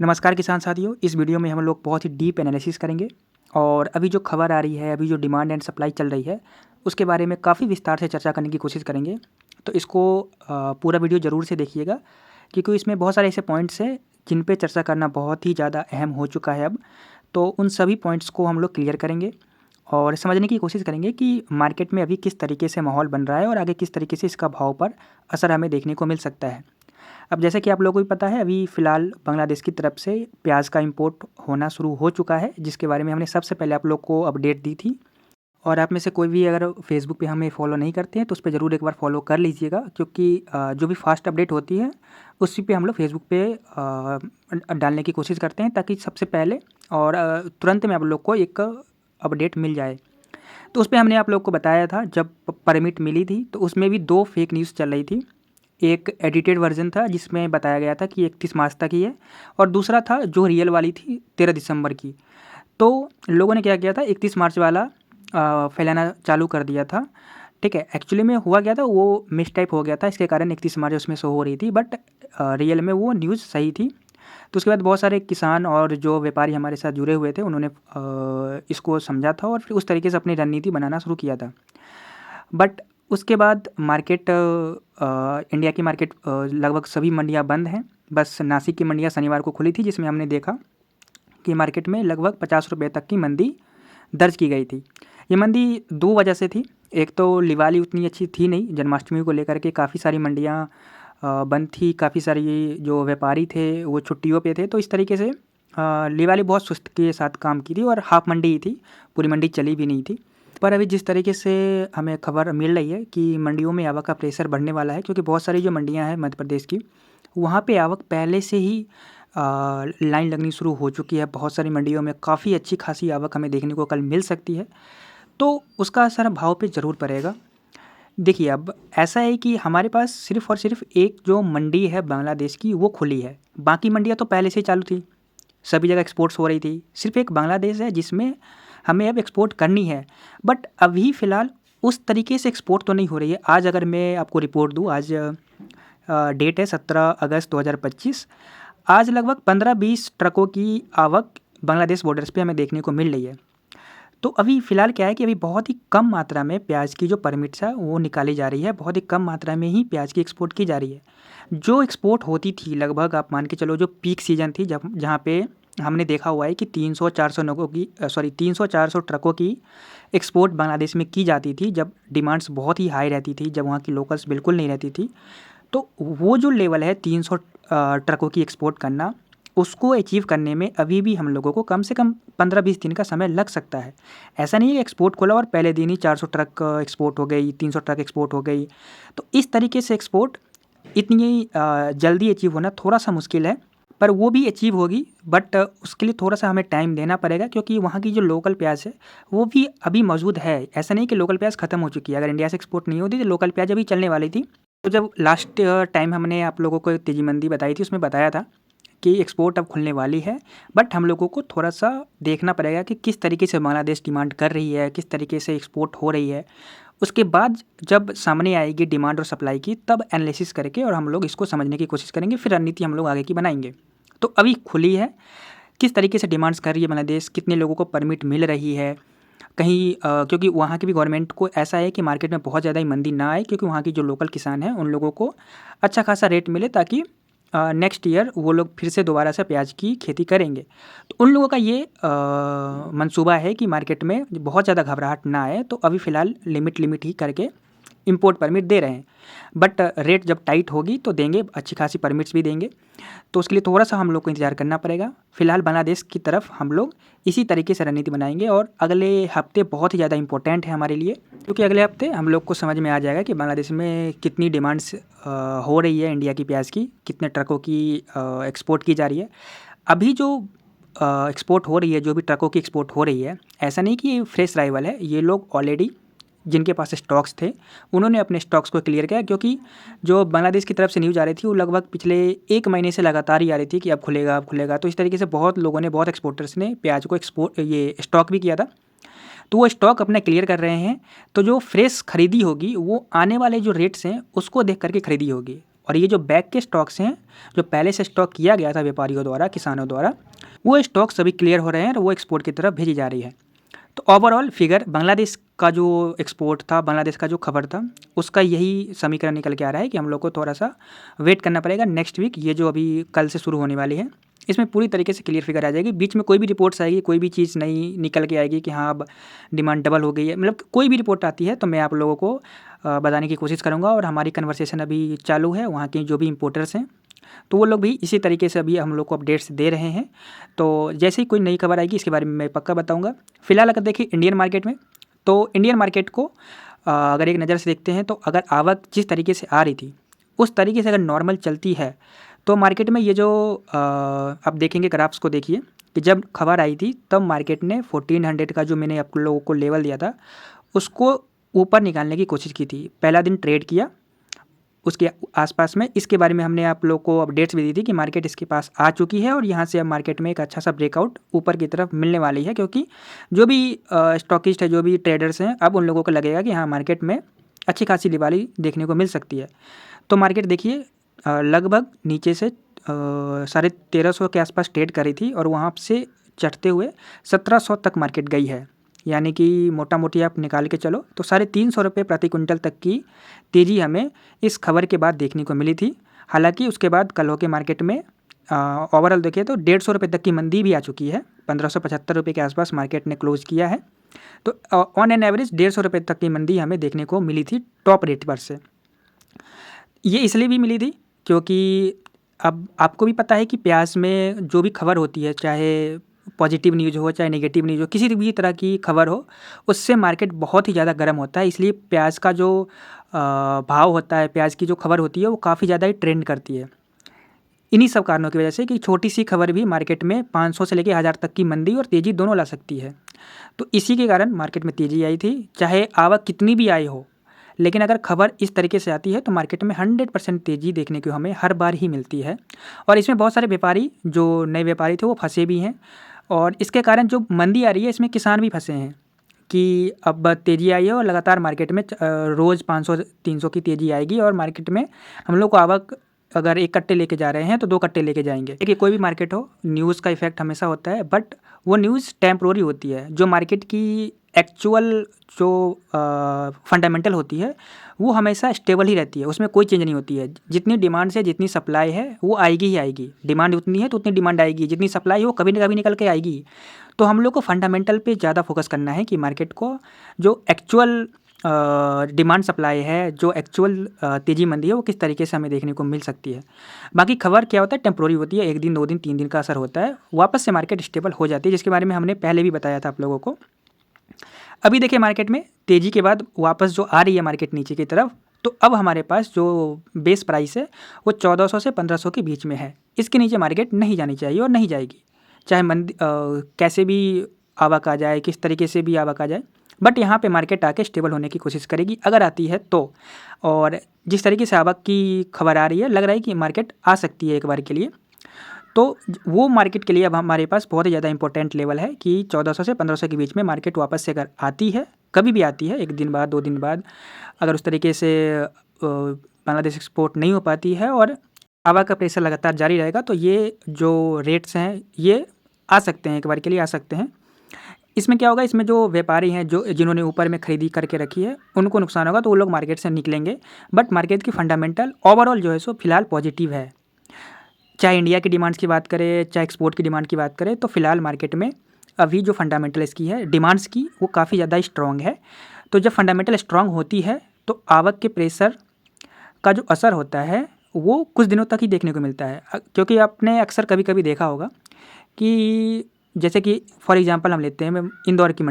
नमस्कार किसान साथियों, इस वीडियो में हम लोग बहुत ही डीप एनालिसिस करेंगे और अभी जो खबर आ रही है, अभी जो डिमांड एंड सप्लाई चल रही है, उसके बारे में काफ़ी विस्तार से चर्चा करने की कोशिश करेंगे। तो इसको पूरा वीडियो ज़रूर से देखिएगा क्योंकि इसमें बहुत सारे ऐसे पॉइंट्स हैं जिन पे चर्चा करना बहुत ही ज़्यादा अहम हो चुका है अब। तो उन सभी पॉइंट्स को हम लोग क्लियर करेंगे और समझने की कोशिश करेंगे कि मार्केट में अभी किस तरीके से माहौल बन रहा है और आगे किस तरीके से इसका भाव पर असर हमें देखने को मिल सकता है। अब जैसे कि आप लोगों को भी पता है, अभी फ़िलहाल बांग्लादेश की तरफ से प्याज़ का इंपोर्ट होना शुरू हो चुका है, जिसके बारे में हमने सबसे पहले आप लोग को अपडेट दी थी। और आप में से कोई भी अगर फेसबुक पे हमें फॉलो नहीं करते हैं तो उस पे ज़रूर एक बार फॉलो कर लीजिएगा क्योंकि जो भी फास्ट अपडेट होती है उसी पे हम लोग फेसबुक पे डालने की कोशिश करते हैं ताकि सबसे पहले और तुरंत में आप लोग को एक अपडेट मिल जाए। तो उस पे हमने आप लोग को बताया था, जब परमिट मिली थी तो उसमें भी 2 फेक न्यूज़ चल रही थी। एक एडिटेड वर्ज़न था जिसमें बताया गया था कि 31 मार्च तक ही है और दूसरा था जो रियल वाली थी 13 दिसंबर की। तो लोगों ने क्या किया था, 31 मार्च वाला फैलाना चालू कर दिया था। ठीक है, एक्चुअली में हुआ क्या था, वो मिसटाइप हो गया था, इसके कारण 31 मार्च उसमें शो हो रही थी, बट रियल में वो न्यूज़ सही थी। तो उसके बाद बहुत सारे किसान और जो व्यापारी हमारे साथ जुड़े हुए थे उन्होंने इसको समझा था और फिर उस तरीके से अपनी रणनीति बनाना शुरू किया था। बट उसके बाद मार्केट इंडिया की मार्केट लगभग सभी मंडियाँ बंद हैं। बस नासिक की मंडियाँ शनिवार को खुली थी जिसमें हमने देखा कि मार्केट में लगभग 50 रुपये तक की मंदी दर्ज की गई थी। ये मंदी 2 वजह से थी। एक तो दिवाली उतनी अच्छी थी नहीं, जन्माष्टमी को लेकर के काफ़ी सारी मंडियाँ बंद थी, काफ़ी सारी जो व्यापारी थे वो छुट्टियों पे थे, तो इस तरीके से दिवाली बहुत सुस्त के साथ काम की थी और हाफ मंडी ही थी, पूरी मंडी चली भी नहीं थी। पर अभी जिस तरीके से हमें खबर मिल रही है कि मंडियों में आवक का प्रेशर बढ़ने वाला है क्योंकि बहुत सारी जो मंडियां हैं मध्य प्रदेश की, वहाँ पे आवक पहले से ही लाइन लगनी शुरू हो चुकी है। बहुत सारी मंडियों में काफ़ी अच्छी खासी आवक हमें देखने को कल मिल सकती है, तो उसका असर भाव पे ज़रूर पड़ेगा। देखिए, अब ऐसा है कि हमारे पास सिर्फ़ और सिर्फ एक जो मंडी है बांग्लादेश की वो खुली है, बाकी मंडियाँ तो पहले से ही चालू थी, सभी जगह एक्सपोर्ट्स हो रही थी। सिर्फ एक बांग्लादेश है जिसमें हमें अब एक्सपोर्ट करनी है, बट अभी फ़िलहाल उस तरीके से एक्सपोर्ट तो नहीं हो रही है। आज अगर मैं आपको रिपोर्ट दूँ, आज डेट है 17 अगस्त 2025। आज लगभग 15-20 ट्रकों की आवक बांग्लादेश बॉर्डर्स पे हमें देखने को मिल रही है। तो अभी फ़िलहाल क्या है कि अभी बहुत ही कम मात्रा में प्याज की जो परमिट्स है वो निकाली जा रही है, बहुत ही कम मात्रा में ही प्याज की एक्सपोर्ट की जा रही है। जो एक्सपोर्ट होती थी लगभग आप मान के चलो, जो पीक सीज़न थी जब जहाँ पे हमने देखा हुआ है कि 300-400 नगों की 300-400 ट्रकों की एक्सपोर्ट बांग्लादेश में की जाती थी, जब डिमांड्स बहुत ही हाई रहती थी, जब वहाँ की लोकल्स बिल्कुल नहीं रहती थी। तो वो जो लेवल है 300 ट्रकों की एक्सपोर्ट करना, उसको अचीव करने में अभी भी हम लोगों को कम से कम 15-20 दिन का समय लग सकता है। ऐसा नहीं है कि एक्सपोर्ट खोला और पहले दिन ही 400 ट्रक एक्सपोर्ट हो गई, 300 ट्रक एक्सपोर्ट हो गई। तो इस तरीके से एक्सपोर्ट इतनी जल्दी अचीव होना थोड़ा-सा मुश्किल है, पर वो भी अचीव होगी, बट उसके लिए थोड़ा-सा हमें टाइम देना पड़ेगा क्योंकि वहाँ की जो लोकल प्याज़ है, वो भी अभी मौजूद है। ऐसा नहीं कि लोकल प्याज़ खत्म हो चुकी है, अगर इंडिया से एक्सपोर्ट नहीं होती तो लोकल प्याज़ अभी चलने वाली थी। तो जब लास्ट टाइम हमने आप लोगों को तेज़ी मंदी बताई थी, उसमें बताया था कि एक्सपोर्ट अब खुलने वाली है, बट हम लोगों को थोड़ा-सा देखना पड़ेगा कि किस तरीके से बांग्लादेश डिमांड कर रही है, किस तरीके से एक्सपोर्ट हो रही है। उसके बाद जब सामने आएगी डिमांड और सप्लाई की, तब एनालिसिस करके और हम लोग इसको समझने की कोशिश करेंगे, फिर रणनीति हम लोग आगे की बनाएँगे। तो अभी खुली है, किस तरीके से डिमांड्स कर रही है बांग्लादेश, कितने लोगों को परमिट मिल रही है, कहीं क्योंकि वहाँ की भी गवर्नमेंट को ऐसा है कि मार्केट में बहुत ज़्यादा ही मंदी ना आए क्योंकि वहाँ की जो लोकल किसान हैं उन लोगों को अच्छा खासा रेट मिले ताकि नेक्स्ट ईयर वो लोग फिर से दोबारा से प्याज की खेती करेंगे। तो उन लोगों का ये मंसूबा है कि मार्केट में बहुत ज़्यादा घबराहट ना आए, तो अभी फ़िलहाल लिमिट ही करके इंपोर्ट परमिट दे रहे हैं, बट रेट जब टाइट होगी तो देंगे, अच्छी खासी परमिट्स भी देंगे। तो उसके लिए थोड़ा-सा हम लोग को इंतज़ार करना पड़ेगा। फ़िलहाल बांग्लादेश की तरफ हम लोग इसी तरीके से रणनीति बनाएँगे और अगले हफ़्ते बहुत ही ज़्यादा इम्पोर्टेंट है हमारे लिए क्योंकि अगले हफ़्ते हम लोग को समझ में आ जाएगा कि बांग्लादेश में कितनी डिमांड्स हो रही है इंडिया की प्याज़ की, कितने ट्रकों की एक्सपोर्ट की जा रही है। अभी जो एक्सपोर्ट हो रही है, जो भी ट्रकों की एक्सपोर्ट हो रही है, ऐसा नहीं कि ये फ्रेश अराइवल है, ये लोग ऑलरेडी जिनके पास स्टॉक्स थे, उन्होंने अपने स्टॉक्स को क्लियर किया क्योंकि जो बांग्लादेश की तरफ से न्यूज़ आ रही थी, वो लगभग पिछले 1 महीने से लगातार ही आ रही थी कि अब खुलेगा, अब खुलेगा। तो इस तरीके से बहुत लोगों ने, बहुत एक्सपोर्टर्स ने प्याज को ये स्टॉक भी किया था, तो वो स्टॉक अपना क्लियर कर रहे हैं। तो जो फ्रेश खरीदी होगी, वो आने वाले जो रेट्स हैं, उसको देख कर के खरीदी होगी और ये जो बैक के स्टॉक्स हैं, जो पहले से स्टॉक किया गया था व्यापारियों द्वारा, किसानों द्वारा, वो स्टॉक सभी क्लियर हो रहे हैं और वो एक्सपोर्ट की तरफ भेजी जा रही है। तो ओवरऑल फिगर बांग्लादेश का जो एक्सपोर्ट था, बांग्लादेश का जो खबर था, उसका यही समीकरण निकल के आ रहा है कि हम लोग को थोड़ा सा वेट करना पड़ेगा नेक्स्ट वीक, ये जो अभी कल से शुरू होने वाली है, इसमें पूरी तरीके से क्लियर फिगर आ जाएगी। बीच में कोई भी रिपोर्ट्स आएगी, कोई भी चीज़ नई निकल के आएगी कि हाँ अब डिमांड डबल हो गई है, मतलब कोई भी रिपोर्ट आती है तो मैं आप लोगों को बताने की कोशिश करूँगा। और हमारी कन्वर्सेशन अभी चालू है वहाँ के जो भी इम्पोर्टर्स हैं, तो वो लोग भी इसी तरीके से अभी हम लोग को अपडेट्स दे रहे हैं। तो जैसे ही कोई नई खबर आएगी इसके बारे में मैं पक्का बताऊंगा। फिलहाल अगर देखिए इंडियन मार्केट में, तो इंडियन मार्केट को अगर एक नज़र से देखते हैं तो अगर आवक जिस तरीके से आ रही थी उस तरीके से अगर नॉर्मल चलती है तो मार्केट में ये जो अब देखेंगे ग्राफ्स को देखिए कि जब खबर आई थी तब मार्केट ने 1400 का जो मैंने आप लोगों को लेवल दिया था उसको ऊपर निकालने की कोशिश की थी। पहला दिन ट्रेड किया उसके आसपास में, इसके बारे में हमने आप लोग को अपडेट्स भी दी थी कि मार्केट इसके पास आ चुकी है और यहाँ से अब मार्केट में एक अच्छा सा ब्रेकआउट ऊपर की तरफ मिलने वाली है, क्योंकि जो भी स्टॉकिस्ट है, जो भी ट्रेडर्स हैं, अब उन लोगों को लगेगा कि हाँ मार्केट में अच्छी खासी लिवाली देखने को मिल सकती है। तो मार्केट देखिए लगभग नीचे से 1350 के आसपास ट्रेड करी थी और वहाँ से चढ़ते हुए 1700 तक मार्केट गई है, यानी कि मोटा मोटी आप निकाल के चलो तो 350 रुपये प्रति क्विंटल तक की तेज़ी हमें इस खबर के बाद देखने को मिली थी। हालांकि उसके बाद कल के मार्केट में ओवरऑल देखिए तो 150 रुपये तक की मंदी भी आ चुकी है, 1575 रुपये के आसपास मार्केट ने क्लोज किया है। तो ऑन एन एवरेज 150 रुपये तक की मंदी हमें देखने को मिली थी टॉप रेट पर से। ये इसलिए भी मिली थी क्योंकि अब आपको भी पता है कि प्याज में जो भी खबर होती है, चाहे पॉजिटिव न्यूज़ हो चाहे नेगेटिव न्यूज़ हो, किसी भी तरह की खबर हो, उससे मार्केट बहुत ही ज़्यादा गर्म होता है। इसलिए प्याज का जो भाव होता है, प्याज की जो खबर होती है वो काफ़ी ज़्यादा ही ट्रेंड करती है। इन्हीं सब कारणों की वजह से कि छोटी सी खबर भी मार्केट में 500 से लेकर 1000 तक की मंदी और तेज़ी दोनों ला सकती है। तो इसी के कारण मार्केट में तेज़ी आई थी, चाहे आवक कितनी भी आई हो, लेकिन अगर खबर इस तरीके से आती है तो मार्केट में 100% तेज़ी देखने को हमें हर बार ही मिलती है। और इसमें बहुत सारे व्यापारी, जो नए व्यापारी थे, वो फंसे भी हैं और इसके कारण जो मंदी आ रही है इसमें किसान भी फंसे हैं कि अब तेज़ी आई है और लगातार मार्केट में रोज़ 500-300 की तेज़ी आएगी और मार्केट में हम लोग को आवक अगर 1 कट्टे लेके जा रहे हैं तो 2 कट्टे लेके जाएंगे। देखिए कोई भी मार्केट हो, न्यूज़ का इफेक्ट हमेशा होता है, बट वो न्यूज़ टेम्प्रोरी होती है। जो मार्केट की एक्चुअल जो फंडामेंटल होती है वो हमेशा स्टेबल ही रहती है, उसमें कोई चेंज नहीं होती है। जितनी डिमांड से जितनी सप्लाई है वो आएगी ही आएगी, डिमांड उतनी है तो उतनी डिमांड आएगी, जितनी सप्लाई हो कभी ना कभी निकल के आएगी। तो हम लोग को फंडामेंटल पे ज़्यादा फोकस करना है कि मार्केट को जो एक्चुअल डिमांड सप्लाई है, जो एक्चुअल तेज़ी मंदी है, वो किस तरीके से हमें देखने को मिल सकती है। बाकी खबर क्या होता है, टेम्प्रोरी होती है, 1 दिन 2 दिन 3 दिन का असर होता है, वापस से मार्केट स्टेबल हो जाती है, जिसके बारे में हमने पहले भी बताया था आप लोगों को। अभी देखिए मार्केट में तेज़ी के बाद वापस जो आ रही है मार्केट नीचे की तरफ, तो अब हमारे पास जो बेस प्राइस है वो 1400 से 1500 के बीच में है। इसके नीचे मार्केट नहीं जानी चाहिए और नहीं जाएगी, चाहे मंदी कैसे भी आवक आ जाए, किस तरीके से भी आवक आ जाए, बट यहाँ पे मार्केट आके स्टेबल होने की कोशिश करेगी अगर आती है तो। और जिस तरीके से आवक की खबर आ रही है, लग रहा है कि मार्केट आ सकती है एक बार के लिए, तो वो मार्केट के लिए अब हमारे पास बहुत ही ज़्यादा इंपॉर्टेंट लेवल है कि 1400 से 1500 के बीच में मार्केट वापस से अगर आती है, कभी भी आती है, 1 दिन बाद 2 दिन बाद, अगर उस तरीके से बांग्लादेश एक्सपोर्ट नहीं हो पाती है और आवक का प्रेशर लगातार जारी रहेगा, तो ये जो रेट्स हैं ये आ सकते हैं, एक बार के लिए आ सकते हैं। इसमें क्या होगा, इसमें जो व्यापारी हैं, जो जिन्होंने ऊपर में खरीदी करके रखी है, उनको नुकसान होगा, तो वो लोग मार्केट से निकलेंगे। बट मार्केट की फंडामेंटल ओवरऑल जो है सो फिलहाल पॉजिटिव है। चाहे इंडिया की डिमांड्स की बात करें, चाहे एक्सपोर्ट की डिमांड की बात करें, तो फिलहाल मार्केट में अभी जो फंडामेंटल इसकी है डिमांड्स की, वो काफ़ी ज़्यादा स्ट्रॉन्ग है। तो जब फंडामेंटल स्ट्रॉन्ग होती है तो आवक के प्रेशर का जो असर होता है वो कुछ दिनों तक ही देखने को मिलता है, क्योंकि आपने अक्सर कभी कभी देखा होगा कि जैसे कि फॉर एग्जांपल हम लेते हैं इंदौर की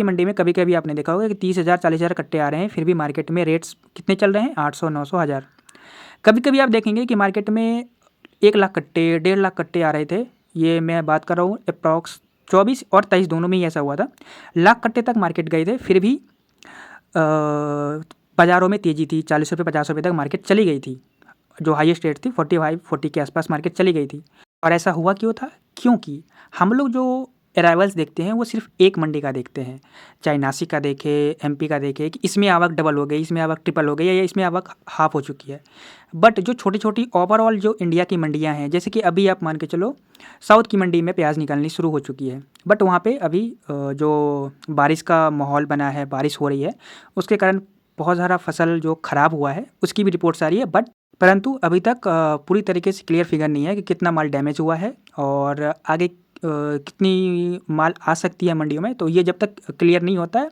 मंडी में कभी कभी आपने देखा होगा कि 30,000 40,000 कट्टे आ रहे हैं, फिर भी मार्केट में रेट्स कितने चल रहे हैं, 800 900 1000। कभी कभी आप देखेंगे कि मार्केट में 1 लाख कट्टे 1.5 लाख कट्टे आ रहे थे। ये मैं बात कर रहा हूँ अप्रॉक्स 24 और 23 दोनों में ही ऐसा हुआ था, लाख कट्टे तक मार्केट गए थे, फिर भी बाज़ारों में तेज़ी थी, 40 रुपये 50 रुपये तक मार्केट चली गई थी। जो हाईएस्ट रेट थी 45 40 के आसपास मार्केट चली गई थी। और ऐसा हुआ क्यों था, क्योंकि हम लोग जो अराइवल्स देखते हैं वो सिर्फ एक मंडी का देखते हैं, चाहे नासिक का देखे, एमपी का देखे कि इसमें आवक डबल हो गई, इसमें आवक ट्रिपल हो गई या इसमें आवक हाफ हो चुकी है। बट जो छोटी छोटी ओवरऑल जो इंडिया की मंडियां हैं, जैसे कि अभी आप मान के चलो साउथ की मंडी में प्याज निकलनी शुरू हो चुकी है, बट वहाँ पे अभी जो बारिश का माहौल बना है, बारिश हो रही है, उसके कारण बहुत सारा फसल जो ख़राब हुआ है उसकी भी रिपोर्ट्स आ रही है। बट परंतु अभी तक पूरी तरीके से क्लियर फिगर नहीं है कि कितना माल डैमेज हुआ है और आगे कितनी माल आ सकती है मंडियों में। तो ये जब तक क्लियर नहीं होता है,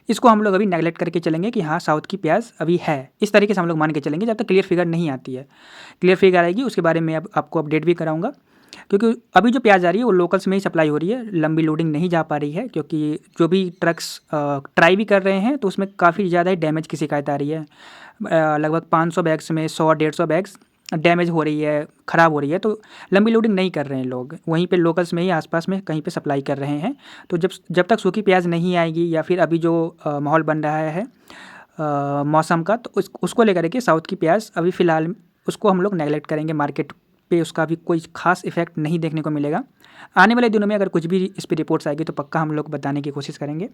इसको हम लोग अभी नेगलेक्ट करके चलेंगे कि हाँ साउथ की प्याज अभी है, इस तरीके से हम लोग मान के चलेंगे जब तक क्लियर फिगर नहीं आती है। क्लियर फिगर आएगी उसके बारे में अब आपको अपडेट भी कराऊंगा, क्योंकि अभी जो प्याज आ रही है वो लोकल्स में ही सप्लाई हो रही है, लंबी लोडिंग नहीं जा पा रही है, क्योंकि जो भी ट्रक्स ट्राई भी कर रहे हैं तो उसमें काफ़ी ज़्यादा ही डैमेज की शिकायत आ रही है। लगभग 500 बैग्स में 100-150 बैग्स डैमेज हो रही है, ख़राब हो रही है। तो लंबी लोडिंग नहीं कर रहे हैं लोग, वहीं पे लोकल्स में ही आसपास में कहीं पे सप्लाई कर रहे हैं। तो जब तक सूखी प्याज नहीं आएगी या फिर अभी जो माहौल बन रहा है मौसम का, तो उसको लेकर के साउथ की प्याज अभी फ़िलहाल उसको हम लोग नेगलेक्ट करेंगे, मार्केट पे उसका भी कोई ख़ास इफेक्ट नहीं देखने को मिलेगा। आने वाले दिनों में अगर कुछ भी इस पर रिपोर्ट्स आएगी तो पक्का हम लोग बताने की कोशिश करेंगे।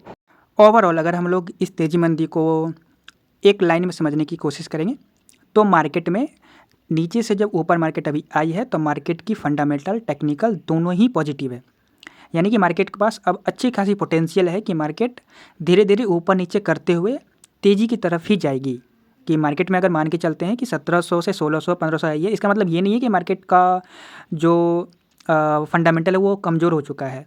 ओवरऑल अगर हम लोग इस तेज़ी मंदी को एक लाइन में समझने की कोशिश करेंगे तो मार्केट में नीचे से जब ऊपर मार्केट अभी आई है तो मार्केट की फंडामेंटल टेक्निकल दोनों ही पॉजिटिव है, यानी कि मार्केट के पास अब अच्छी खासी पोटेंशियल है कि मार्केट धीरे धीरे ऊपर नीचे करते हुए तेज़ी की तरफ ही जाएगी। कि मार्केट में अगर मान के चलते हैं कि 1700 से 1600 1500 आई है, इसका मतलब ये नहीं है कि मार्केट का जो फंडामेंटल है वो कमज़ोर हो चुका है।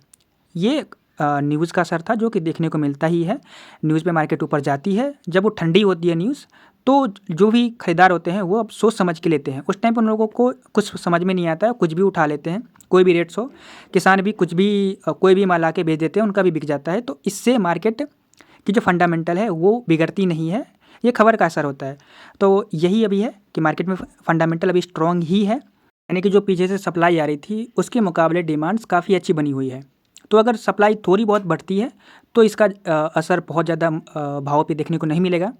ये न्यूज़ का असर था जो कि देखने को मिलता ही है। न्यूज़ पे मार्केट ऊपर जाती है, जब वो ठंडी होती है न्यूज़ तो जो भी खरीदार होते हैं वो अब सोच समझ के लेते हैं। उस टाइम पर उन लोगों को कुछ समझ में नहीं आता है, कुछ भी उठा लेते हैं, कोई भी रेट्स हो, किसान भी कुछ भी कोई भी माल आके बेच देते हैं, उनका भी बिक जाता है। तो इससे मार्केट की जो फंडामेंटल है वो बिगड़ती नहीं है, ये खबर का असर होता है। तो यही अभी है कि मार्केट में फंडामेंटल अभी स्ट्रॉन्ग ही है, यानी कि जो पीछे से सप्लाई आ रही थी उसके मुकाबले डिमांड्स काफ़ी अच्छी बनी हुई है। तो अगर सप्लाई थोड़ी बहुत बढ़ती है तो इसका असर बहुत ज़्यादा भाव पे देखने को नहीं मिलेगा।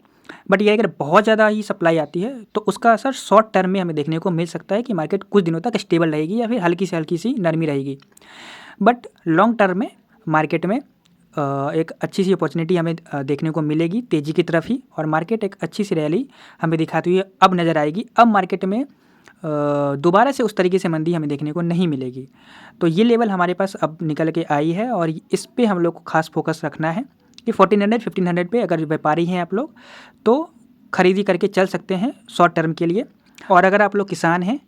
बट ये अगर बहुत ज़्यादा ही सप्लाई आती है तो उसका असर शॉर्ट टर्म में हमें देखने को मिल सकता है कि मार्केट कुछ दिनों तक स्टेबल रहेगी या फिर हल्की सी नरमी रहेगी। बट लॉन्ग टर्म में मार्केट में एक अच्छी सी अपॉर्चुनिटी हमें देखने को मिलेगी तेज़ी की तरफ ही, और मार्केट एक अच्छी सी रैली हमें दिखाती हुई अब नज़र आएगी। अब मार्केट में दोबारा से उस तरीके से मंदी हमें देखने को नहीं मिलेगी। तो ये लेवल हमारे पास अब निकल के आई है और इस पे हम लोग को खास फोकस रखना है कि 1400-1500 पे अगर व्यापारी हैं आप लोग तो ख़रीदी करके चल सकते हैं शॉर्ट टर्म के लिए। और अगर आप लोग किसान हैं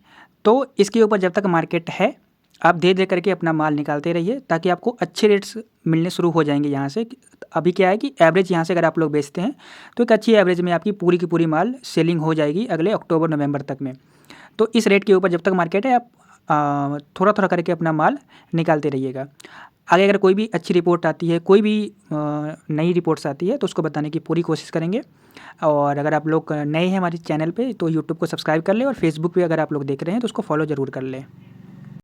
तो इसके ऊपर जब तक मार्केट है आप धीरे धीरे करके अपना माल निकालते रहिए ताकि आपको अच्छे रेट्स मिलने शुरू हो जाएंगे यहाँ से। अभी क्या है कि एवरेज यहाँ से अगर आप लोग बेचते हैं तो एक अच्छी एवरेज में आपकी पूरी की पूरी माल सेलिंग हो जाएगी अगले अक्टूबर नवंबर तक में। तो इस रेट के ऊपर जब तक मार्केट है आप थोड़ा थोड़ा करके अपना माल निकालते रहिएगा। आगे अगर कोई भी अच्छी रिपोर्ट आती है, कोई भी नई रिपोर्ट्स आती है तो उसको बताने की पूरी कोशिश करेंगे। और अगर आप लोग नए हैं हमारे चैनल पे तो यूट्यूब को सब्सक्राइब कर लें और फेसबुक पे अगर आप लोग देख रहे हैं तो उसको फॉलो ज़रूर कर लें।